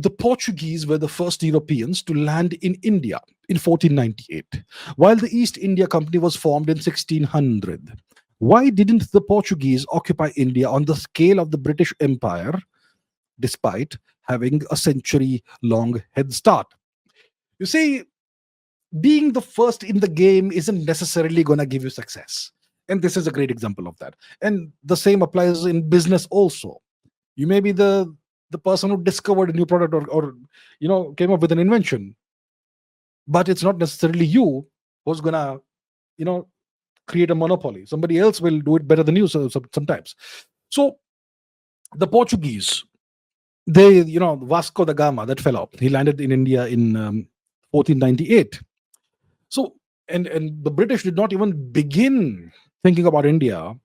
the Portuguese were the first Europeans to land in India in 1498, while the East India Company was formed in 1600. Why didn't the Portuguese occupy India on the scale of the British Empire, despite having a century long head start? You see, being the first in the game isn't necessarily going to give you success. And this is a great example of that. And the same applies in business also. You may be the person who discovered a new product, or came up with an invention, but it's not necessarily you who's going to you know create a monopoly. Somebody else will do it better than you, sometimes. So the Portuguese, they, Vasco da Gama, that fellow, he landed in India in 1498. So, and the British did not even begin thinking about India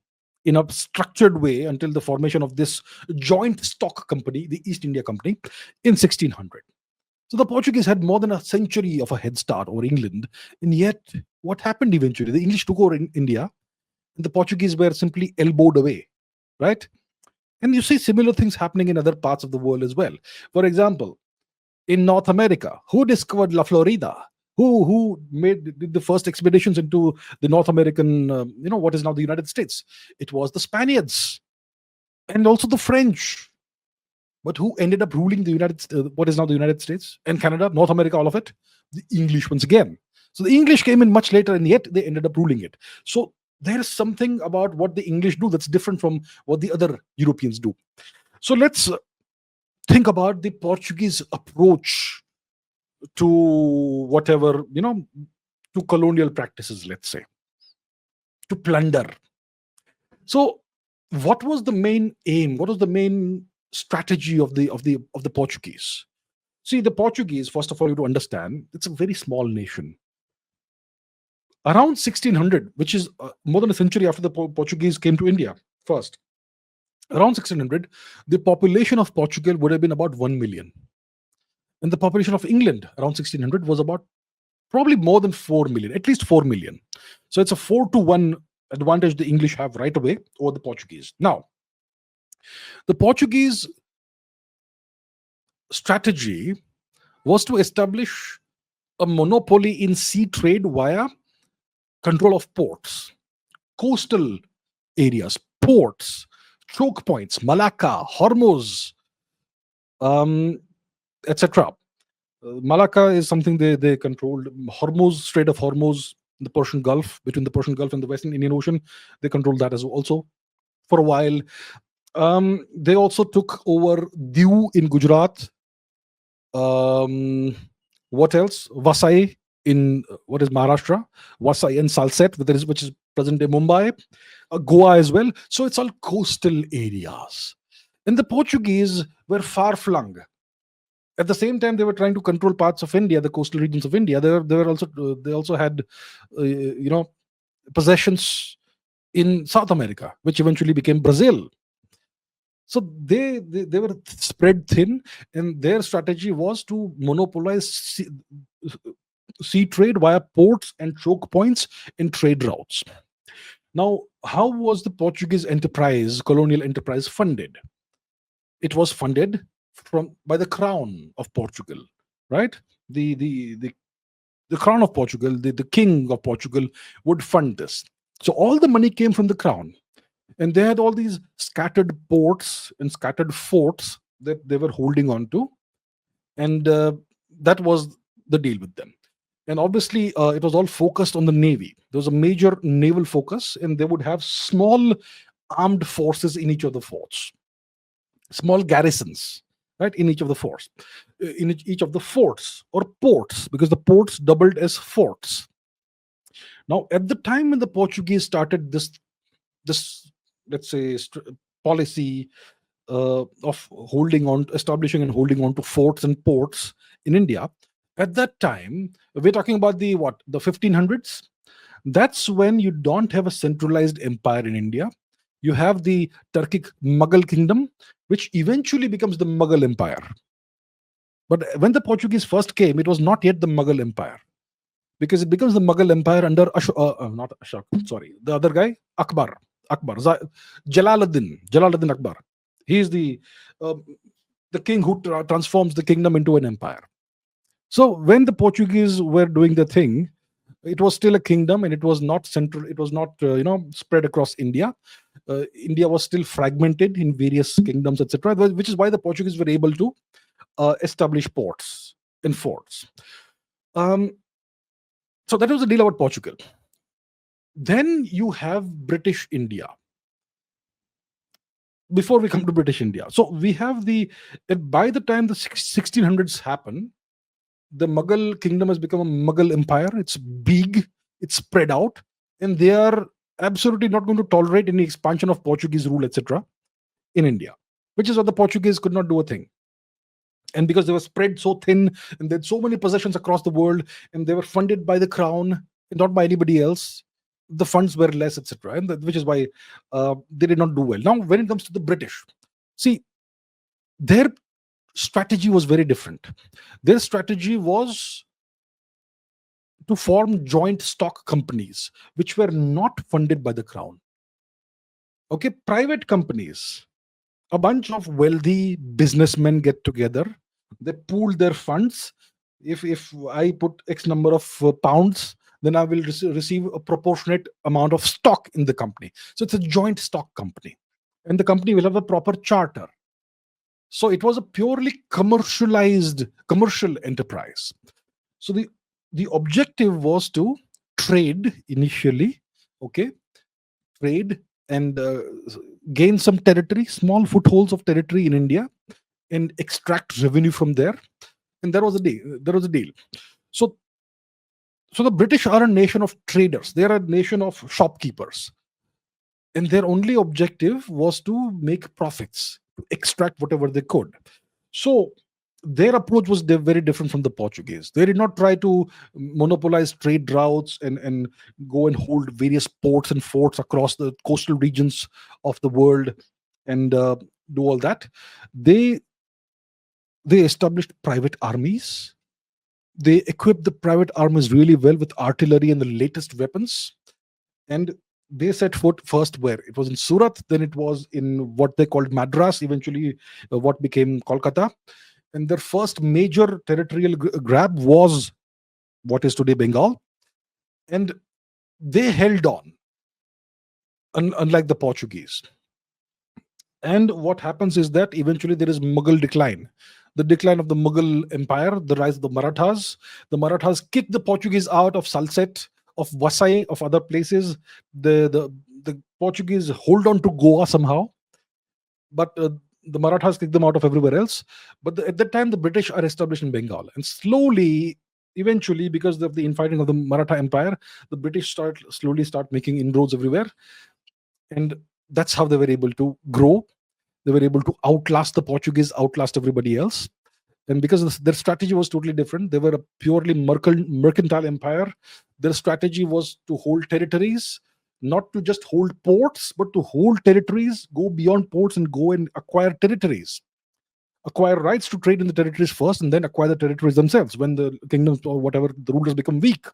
in a structured way until the formation of this joint stock company, the East India Company, in 1600. So the Portuguese had more than a century of a head start over England. And yet, what happened eventually? The English took over in India, and the Portuguese were simply elbowed away, right? And you see similar things happening in other parts of the world as well. For example, in North America, who discovered La Florida? Who did the first expeditions into the North American, what is now the United States? It was the Spaniards and also the French. But who ended up ruling the what is now the United States and Canada, North America, all of it? The English once again. So the English came in much later, and yet they ended up ruling it. So there is something about what the English do that's different from what the other Europeans do. So let's think about the Portuguese approach to whatever, to colonial practices, let's say, to plunder. So what was the main aim? What was the main strategy of the Portuguese? See, the Portuguese, first of all, you to understand, it's a very small nation. Around 1600, which is more than a century after the Portuguese came to India first, around 1600, the population of Portugal would have been about 1 million. And the population of England around 1600 was about probably more than 4 million, at least 4 million. So it's a 4-to-1 advantage the English have right away over the Portuguese. Now, the Portuguese strategy was to establish a monopoly in sea trade via control of ports, coastal areas, ports, choke points, Malacca, Hormuz, etc. Malacca is something they controlled. Hormuz, Strait of Hormuz, the Persian Gulf, between the Persian Gulf and the Western Indian Ocean, they controlled that as well also for a while. They also took over Diu in Gujarat. What else? Vasai in what is Maharashtra, Vasai and Salsette, which is present-day Mumbai, Goa as well. So it's all coastal areas. And the Portuguese were far-flung. At the same time, they were trying to control parts of India, the coastal regions of India. They also had, possessions in South America, which eventually became Brazil. So they were spread thin, and their strategy was to monopolize sea trade via ports and choke points in trade routes. Now, how was the Portuguese enterprise, colonial enterprise, funded? It was funded by the crown of Portugal, right? The crown of Portugal, the king of Portugal would fund this. So all the money came from the crown. And they had all these scattered ports and scattered forts that they were holding on to. And that was the deal with them. And obviously, it was all focused on the Navy. There was a major naval focus, and they would have small armed forces in each of the forts, small garrisons, right, in each of the forts, in each of the forts or ports, because the ports doubled as forts. Now, at the time when the Portuguese started this let's say, policy of establishing and holding on to forts and ports in India, at that time, we're talking about the 1500s. That's when you don't have a centralized empire in India. You have the Turkic Mughal kingdom, which eventually becomes the Mughal Empire. But when the Portuguese first came, it was not yet the Mughal Empire, because it becomes the Mughal Empire under not Ashok, sorry, the other guy, Akbar, Jalaluddin Akbar. He is the the king who transforms the kingdom into an empire. So when the Portuguese were doing the thing, it was still a kingdom, and it was not central. It was not spread across India. India was still fragmented in various kingdoms, etc. Which is why the Portuguese were able to establish ports and forts. Um, so that was the deal about Portugal. Then you have British India. Before we come to British India, so we have by the time the 1600s happen, the Mughal kingdom has become a Mughal empire. It's big, it's spread out, and they are absolutely not going to tolerate any expansion of Portuguese rule, etc., in India, which is why the Portuguese could not do a thing. And because they were spread so thin, and they had so many possessions across the world, and they were funded by the crown and not by anybody else, the funds were less, etc., and which is why they did not do well. Now, when it comes to the British, see, their strategy was very different. Their strategy was to form joint stock companies which were not funded by the crown. Okay, private companies, a bunch of wealthy businessmen get together, they pool their funds. If I put X number of pounds, then I will receive a proportionate amount of stock in the company. So it's a joint stock company, and the company will have a proper charter. So it was a purely commercial enterprise. So the objective was to trade initially, okay, trade and gain some territory, small footholds of territory in India, and extract revenue from there. And there was a deal. So the British are a nation of traders. They are a nation of shopkeepers, and their only objective was to make profits, to extract whatever they could. So their approach was very different from the Portuguese. They did not try to monopolize trade routes and go and hold various ports and forts across the coastal regions of the world and do all that. They established private armies. They equipped the private armies really well with artillery and the latest weapons. And they set foot first where? It was in Surat, then it was in what they called Madras, eventually what became Kolkata. And their first major territorial grab was what is today Bengal. And they held on, unlike the Portuguese. And what happens is that eventually there is Mughal decline. The decline of the Mughal Empire, the rise of the Marathas. The Marathas kick the Portuguese out of Salsette, of Vasai, of other places. The Portuguese hold on to Goa somehow, but the Marathas kick them out of everywhere else. But at that time, the British are established in Bengal, and slowly, eventually, because of the infighting of the Maratha Empire, the British slowly start making inroads everywhere, and that's how they were able to grow. They were able to outlast the Portuguese, outlast everybody else. And because their strategy was totally different, they were a purely mercantile empire. Their strategy was to hold territories, not to just hold ports, but to hold territories, go beyond ports and go and acquire territories, acquire rights to trade in the territories first, and then acquire the territories themselves when the kingdoms or whatever the rulers become weak,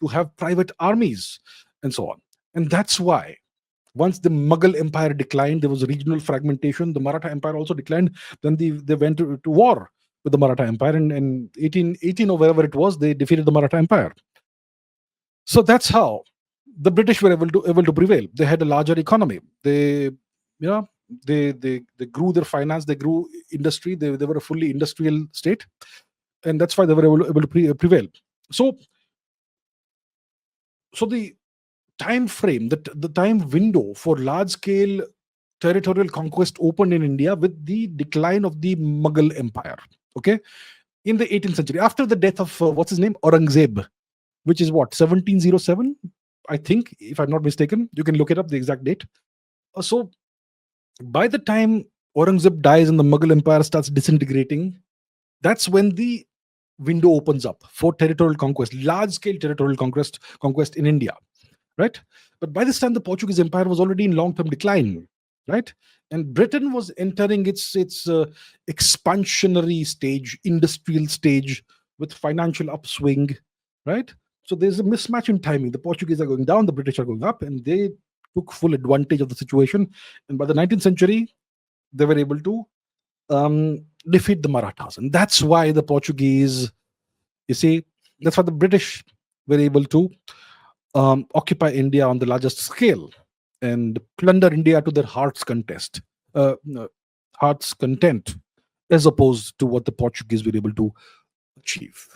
to have private armies and so on. And that's why once the Mughal Empire declined, there was regional fragmentation. The Maratha Empire also declined. Then they went to war with the Maratha Empire, and in 1818 or wherever it was, they defeated the Maratha Empire. So that's how the British were able to prevail. They had a larger economy. They grew their finance. They grew industry. They were a fully industrial state, and that's why they were able to prevail. So the time frame, the time window for large scale territorial conquest opened in India with the decline of the Mughal Empire. Okay, in the 18th century, after the death of what's his name, Aurangzeb, which is what, 1707, I think, if I'm not mistaken. You can look it up, the exact date. So by the time Aurangzeb dies and the Mughal Empire starts disintegrating, that's when the window opens up for territorial conquest, large scale territorial conquest in India. Right? But by this time, the Portuguese Empire was already in long-term decline, right? And Britain was entering its expansionary stage, industrial stage, with financial upswing, right? So there's a mismatch in timing. The Portuguese are going down, the British are going up, and they took full advantage of the situation. And by the 19th century, they were able to defeat the Marathas. And that's why the Portuguese, you see, that's why the British were able to occupy India on the largest scale and plunder India to their uh, heart's content, as opposed to what the Portuguese were able to achieve.